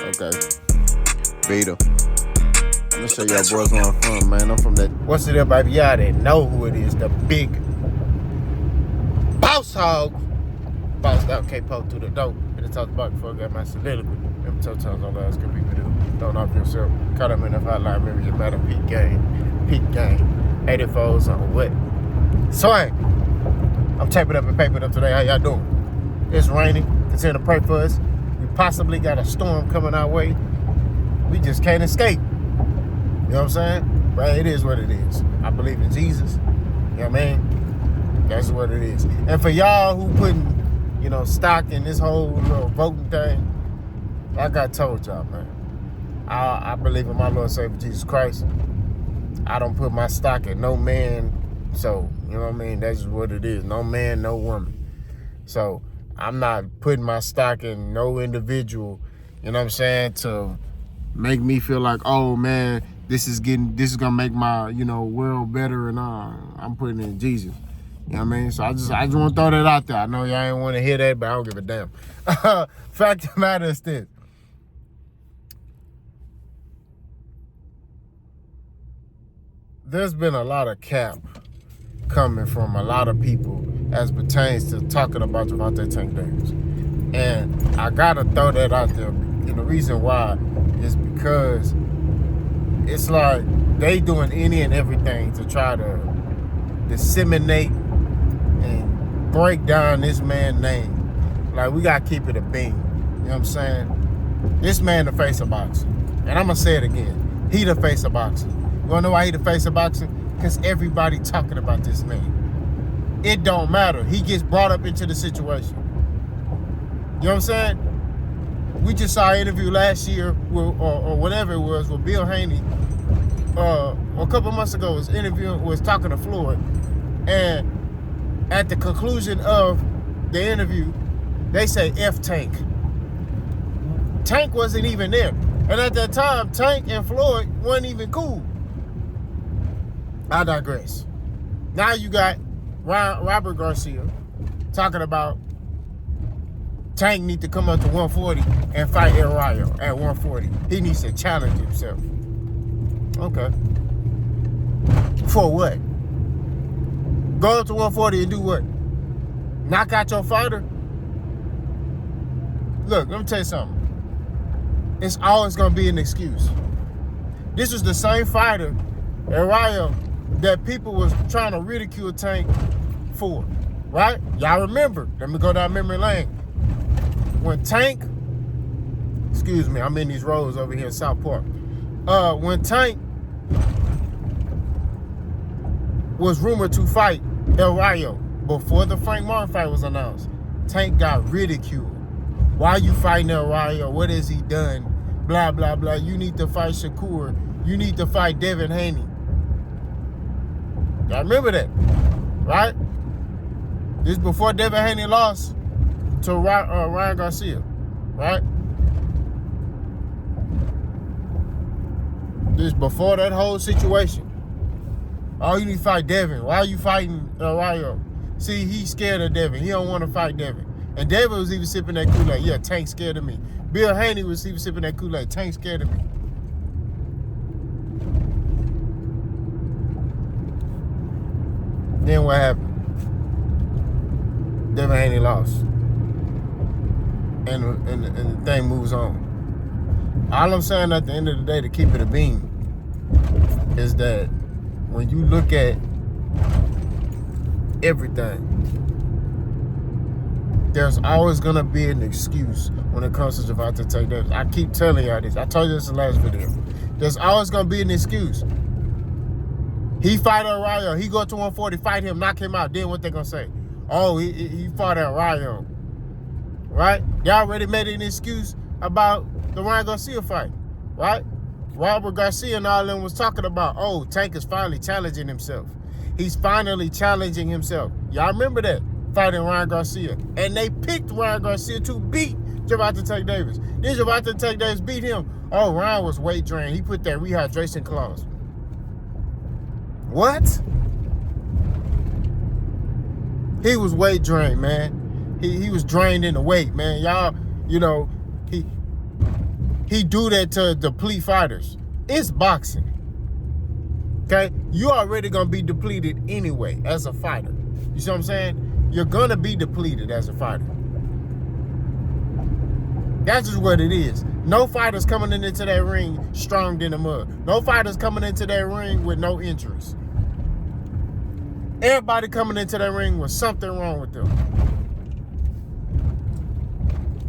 Okay. Vita. I'm gonna show y'all boys where I'm from, man. I'm from that. What's it up, baby? Y'all didn't know who it is. The big boss hog. Bossed out K-Po through the door. Hit the top box before I got my soliloquy. Them toe times on last good people do. Don't off yourself. Caught up in the hotline. Remember your matter. Peak game. Peak game. 84s on what? Swing. I'm taping up and papering up today. How y'all doing? It's raining. Continue to pray for us. We possibly got a storm coming our way. We just can't escape. You know what I'm saying? But it is what it is. I believe in Jesus. You know what I mean? That's what it is. And for y'all who putting, stock in this whole little voting thing, like I told y'all, man, I believe in my Lord and Savior Jesus Christ. I don't put my stock in no man. So, you know what I mean? That's just what it is. No man, no woman. So, I'm not putting my stock in no individual, you know what I'm saying, to make me feel like, oh, man, this is going to make my, world better and all. I'm putting in Jesus. You know what I mean? So I just want to throw that out there. I know y'all ain't want to hear that, but I don't give a damn. Fact of the matter is this. There's been a lot of cap coming from a lot of people as pertains to talking about Gervonta Tank Davis. And I got to throw that out there. And the reason why is because it's like they doing any and everything to try to disseminate and break down this man's name. Like, we got to keep it a beam. You know what I'm saying? This man the face of boxing. And I'm going to say it again. He the face of boxing. You want to know why he the face of boxing? Because everybody talking about this man. It don't matter. He gets brought up into the situation. You know what I'm saying? We just saw an interview last year, or whatever it was, with Bill Haney. A couple months ago, was talking to Floyd. And at the conclusion of the interview, they say F Tank. Tank wasn't even there. And at that time, Tank and Floyd weren't even cool. I digress. Now you got Robert Garcia talking about Tank need to come up to 140 and fight El Rayo at 140. He needs to challenge himself. Okay. For what? Go up to 140 and do what? Knock out your fighter? Look, let me tell you something. It's always going to be an excuse. This was the same fighter, El Rayo, that people was trying to ridicule Tank for, right? Y'all remember. Let me go down memory lane. When Tank, I'm in these roads over here in South Park. When Tank was rumored to fight El Rayo before the Frank Martin fight was announced, Tank got ridiculed. Why you fighting El Rayo? What has he done? Blah, blah, blah. You need to fight Shakur. You need to fight Devin Haney. Y'all remember that, right? This is before Devin Haney lost to Ryan Garcia, right? This is before that whole situation. Oh, you need to fight Devin. Why are you fighting Rayo? See, he's scared of Devin. He don't want to fight Devin. And Devin was even sipping that Kool-Aid. Yeah, Tank scared of me. Bill Haney was even sipping that Kool-Aid. Tank scared of me. Then what happened? Devin Haney lost. And the thing moves on. All I'm saying at the end of the day, to keep it a beam, is that when you look at everything, there's always going to be an excuse when it comes to Gervonta Tank Davis. I keep telling y'all this. I told you this in the last video. There's always going to be an excuse. He fight El Rayo. He go to 140, fight him, knock him out. Then what they going to say? Oh, he fought El Rayo. Right? They already made an excuse about the Ryan Garcia fight. Right? Robert Garcia and all them was talking about, oh, Tank is finally challenging himself. He's finally challenging himself. Y'all remember that? Fighting Ryan Garcia. And they picked Ryan Garcia to beat Gervonta Tank Davis. Then Gervonta Tank Davis beat him. Oh, Ryan was weight drained. He put that rehydration clause. What? He was weight drained, man. He was drained in the weight, man. Y'all, he do that to deplete fighters. It's boxing. Okay? You already gonna be depleted anyway as a fighter. You see what I'm saying? You're gonna be depleted as a fighter. That's just what it is. No fighters coming into that ring strong in the mud. No fighters coming into that ring with no injuries. Everybody coming into that ring with something wrong with them.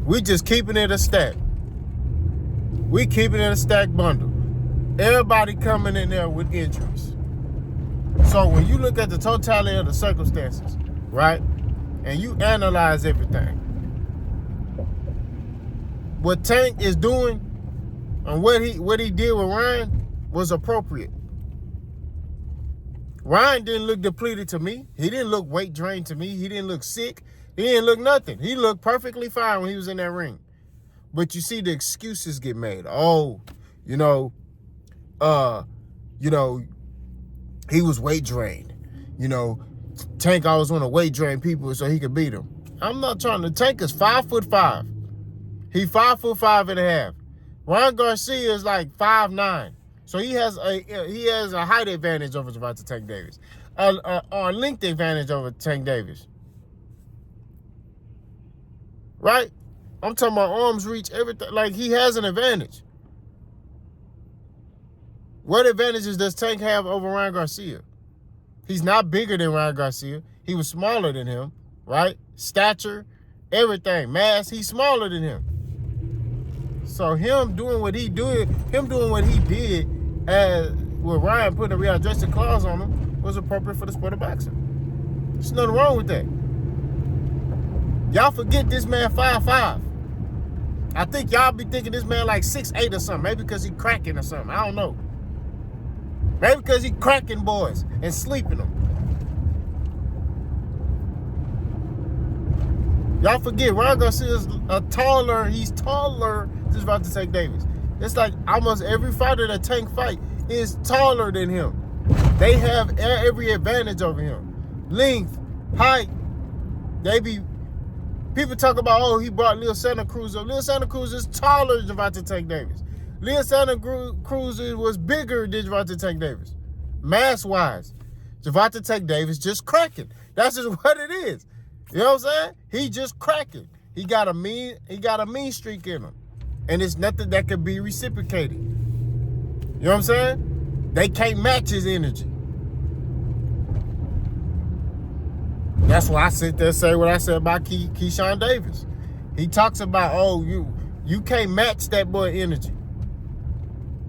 We just keeping it a stack. We keeping it a stack bundle. Everybody coming in there with injuries. So when you look at the totality of the circumstances, right, and you analyze everything, what Tank is doing and what he did with Ryan was appropriate. Ryan didn't look depleted to me. He didn't look weight drained to me. He didn't look sick. He didn't look nothing. He looked perfectly fine when he was in that ring. But you see the excuses get made. Oh, he was weight drained. Tank always want to weight drain people so he could beat them. I'm not trying to. Tank is 5'5". He 5'5.5". Ryan Garcia is like 5'9". So he has a height advantage over Gervonta Tank Davis. Or length advantage over Tank Davis. Right? I'm talking about arms reach, everything. Like, he has an advantage. What advantages does Tank have over Ryan Garcia? He's not bigger than Ryan Garcia. He was smaller than him, right? Stature, everything. Mass, he's smaller than him. So him doing what he did with Ryan putting a readjusted clause on him was appropriate for the sport of boxing. There's nothing wrong with that. Y'all forget this man 5'5". I think y'all be thinking this man like 6'8" or something. Maybe because he cracking or something. I don't know. Maybe because he cracking boys and sleeping them. Y'all forget Ryan Garcia is he's taller than Gervonta Tank Davis. It's like almost every fighter that Tank fight is taller than him. They have every advantage over him. Length, height. People talk about, oh, he brought Leo Santa Cruz up. Leo Santa Cruz is taller than Gervonta Tank Davis. Leo Santa Cruz was bigger than Gervonta Tank Davis. Mass-wise. Gervonta Tank Davis just cracking. That's just what it is. You know what I'm saying? He just cracking. He got a mean streak in him. And it's nothing that can be reciprocated. You know what I'm saying? They can't match his energy. That's why I sit there and say what I said about Keyshawn Davis. He talks about, oh, you can't match that boy energy.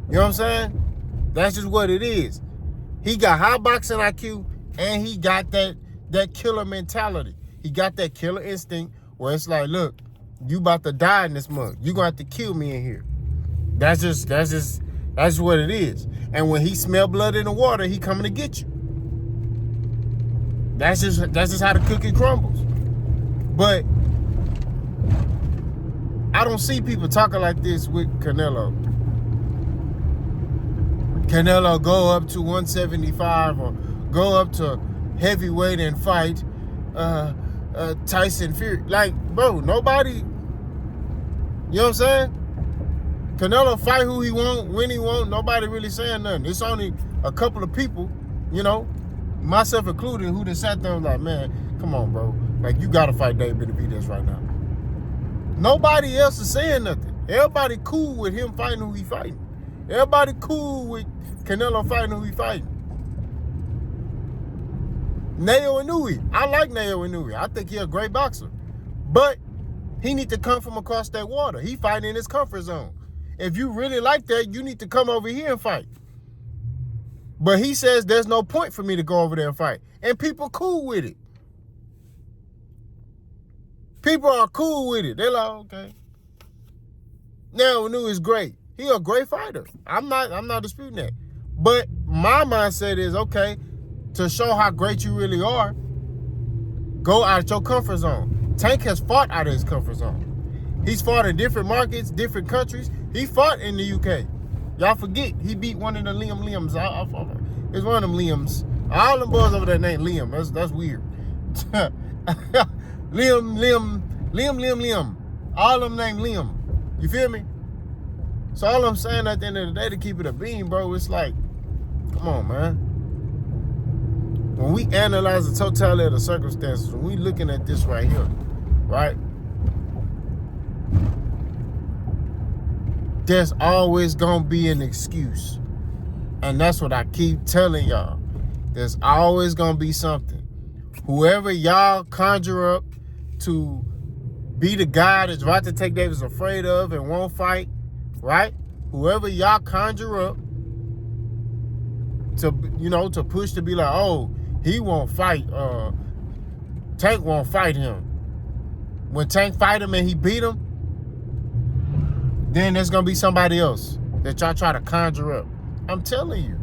You know what I'm saying? That's just what it is. He got high boxing IQ and he got that killer mentality. He got that killer instinct where it's like, look, you about to die in this mug. You gonna have to kill me in here. That's what it is. And when he smell blood in the water, he coming to get you. That's just how the cookie crumbles. But I don't see people talking like this with Canelo. Canelo go up to 175 or go up to heavyweight and fight Tyson Fury. Like, bro, nobody, you know what I'm saying? Canelo fight who he want, when he want. Nobody really saying nothing. It's only a couple of people, myself included, who just sat there and was like, man, come on, bro. Like, you got to fight David Benavidez right now. Nobody else is saying nothing. Everybody cool with him fighting who he fighting. Everybody cool with Canelo fighting who he fighting. Nayo Inoue. I like Nayo Inoue. I think he's a great boxer. But he need to come from across that water. He fighting in his comfort zone. If you really like that, you need to come over here and fight. But he says there's no point for me to go over there and fight. And people cool with it. People are cool with it. They're like, okay. Now Inoue is great. He a great fighter. I'm not disputing that. But my mindset is, okay, to show how great you really are, go out of your comfort zone. Tank has fought out of his comfort zone. He's fought in different markets, different countries. He fought in the UK. Y'all forget, he beat one of the Liams. It's one of them Liams. All them boys over there named Liam. That's weird. Liam. All of them named Liam. You feel me? So all I'm saying at the end of the day, to keep it a beam, bro, it's like, come on, man. When we analyze the totality of the circumstances, when we looking at this right here, right? There's always gonna be an excuse. And that's what I keep telling y'all. There's always gonna be something. Whoever y'all conjure up to be the guy that Gervonta Tank Davis is afraid of and won't fight, right? Whoever y'all conjure up to, to push to be like, oh, he won't fight. Tank won't fight him. When Tank fight him and he beat him, then there's gonna be somebody else that y'all try to conjure up. I'm telling you,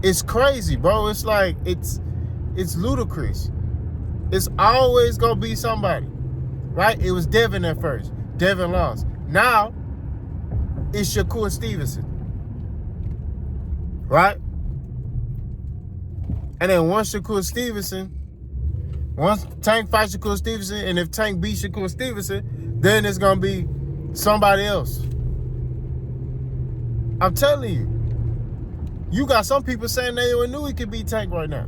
it's crazy, bro. It's like it's ludicrous. It's always gonna be somebody, right? It was Devin at first. Devin lost. Now it's Shakur Stevenson, right? And then once Tank fights Shakur Stevenson, and if Tank beats Shakur Stevenson, then it's gonna be somebody else. I'm telling you. You got some people saying they even knew he could beat Tank right now.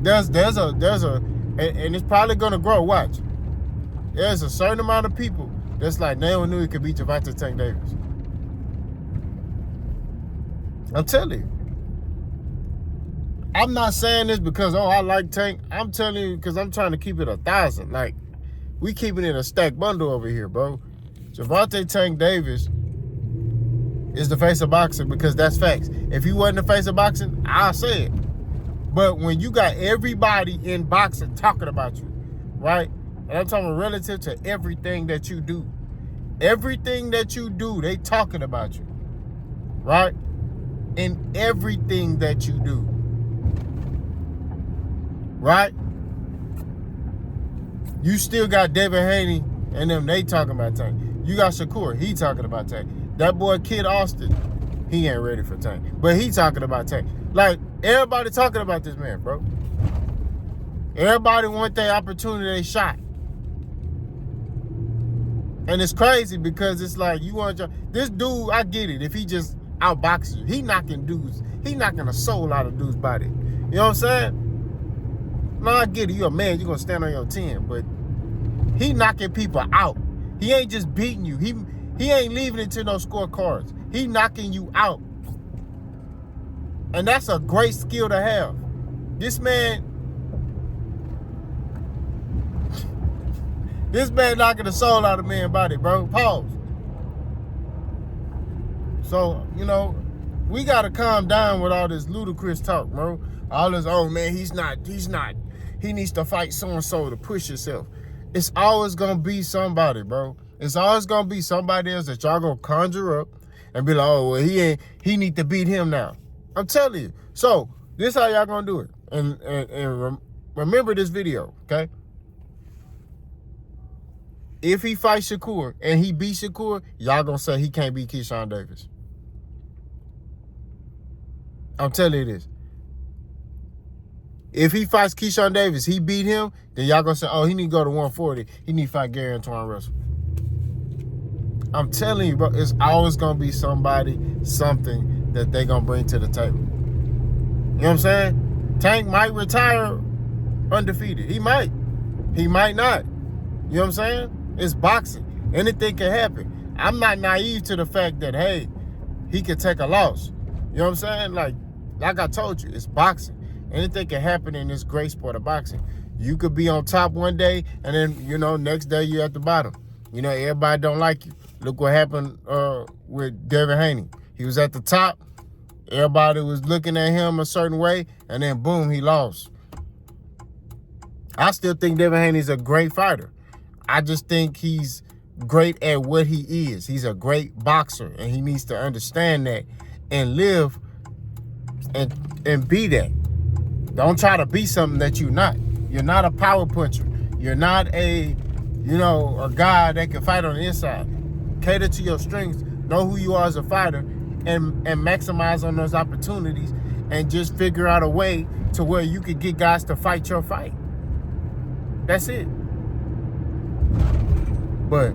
There's a, and it's probably gonna grow. Watch. There's a certain amount of people that's like they even knew he could beat Gervonta Tank Davis. I'm telling you. I'm not saying this because I like Tank. I'm telling you because I'm trying to keep it 1,000. Like, we keeping it a stacked bundle over here, bro. Gervonta Tank Davis is the face of boxing because that's facts. If he wasn't the face of boxing, I'll say it. But when you got everybody in boxing talking about you, right? And I'm talking relative to everything that you do. Everything that you do, they talking about you, right? In everything that you do, right? You still got Devin Haney and them, they talking about Tank. You got Shakur, he talking about Tank. That boy Kid Austin, he ain't ready for Tank. But he talking about Tank. Like, everybody talking about this man, bro. Everybody want their opportunity, they shot. And it's crazy because it's like, you want this dude, I get it. If he just outboxes you, he knocking dudes. He knocking the soul out of dude's body. You know what I'm saying? No, I get it. You a man, you gonna stand on your 10. But he knocking people out. He ain't just beating you. He ain't leaving it to no scorecards. He knocking you out. And that's a great skill to have. This man knocking the soul out of man's body, bro. Pause. So, we got to calm down with all this ludicrous talk, bro. All this, oh, man, he's not. He needs to fight so-and-so to push himself. It's always going to be somebody, bro. It's always going to be somebody else that y'all going to conjure up and be like, oh, well, he need to beat him now. I'm telling you. So, this how y'all going to do it. And remember this video, okay? If he fights Shakur and he beats Shakur, y'all going to say he can't beat Keyshawn Davis. I'm telling you this. If he fights Keyshawn Davis, he beat him, then y'all going to say, oh, he need to go to 140. He need to fight Gary Antoine Russell. I'm telling you, bro, it's always going to be somebody, something that they going to bring to the table. You know what I'm saying? Tank might retire undefeated. He might. He might not. You know what I'm saying? It's boxing. Anything can happen. I'm not naive to the fact that, hey, he could take a loss. You know what I'm saying? Like I told you, it's boxing. Anything can happen in this great sport of boxing. You could be on top one day, and then, next day you're at the bottom. Everybody don't like you. Look what happened with Devin Haney. He was at the top. Everybody was looking at him a certain way, and then, boom, he lost. I still think Devin Haney's a great fighter. I just think he's great at what he is. He's a great boxer, and he needs to understand that and live and be that. Don't try to be something that you're not. You're not a power puncher. You're not a guy that can fight on the inside. Cater to your strengths. Know who you are as a fighter and maximize on those opportunities and just figure out a way to where you could get guys to fight your fight. That's it. But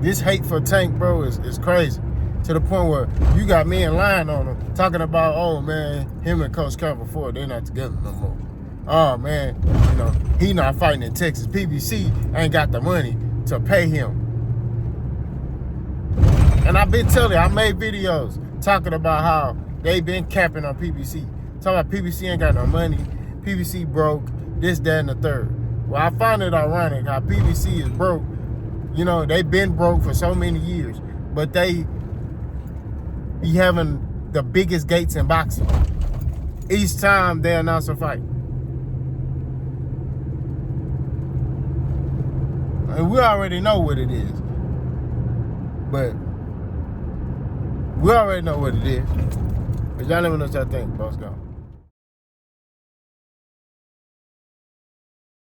This hate for Tank, bro, is crazy. To the point where you got men lying on him, talking about, oh man, him and Coach Calvin Ford, they're not together no more. Oh man, you know, he not fighting in Texas. PBC ain't got the money to pay him. And I've been telling you, I made videos talking about how they been capping on PBC. Talking about PBC ain't got no money, PBC broke, this, that, and the third. Well, I find it ironic how PBC is broke. You know, they been broke for so many years, but they be having the biggest gates in boxing. Each time they announce a fight. And we already know what it is. But we already know what it is. But y'all let me know what y'all think. Boss go.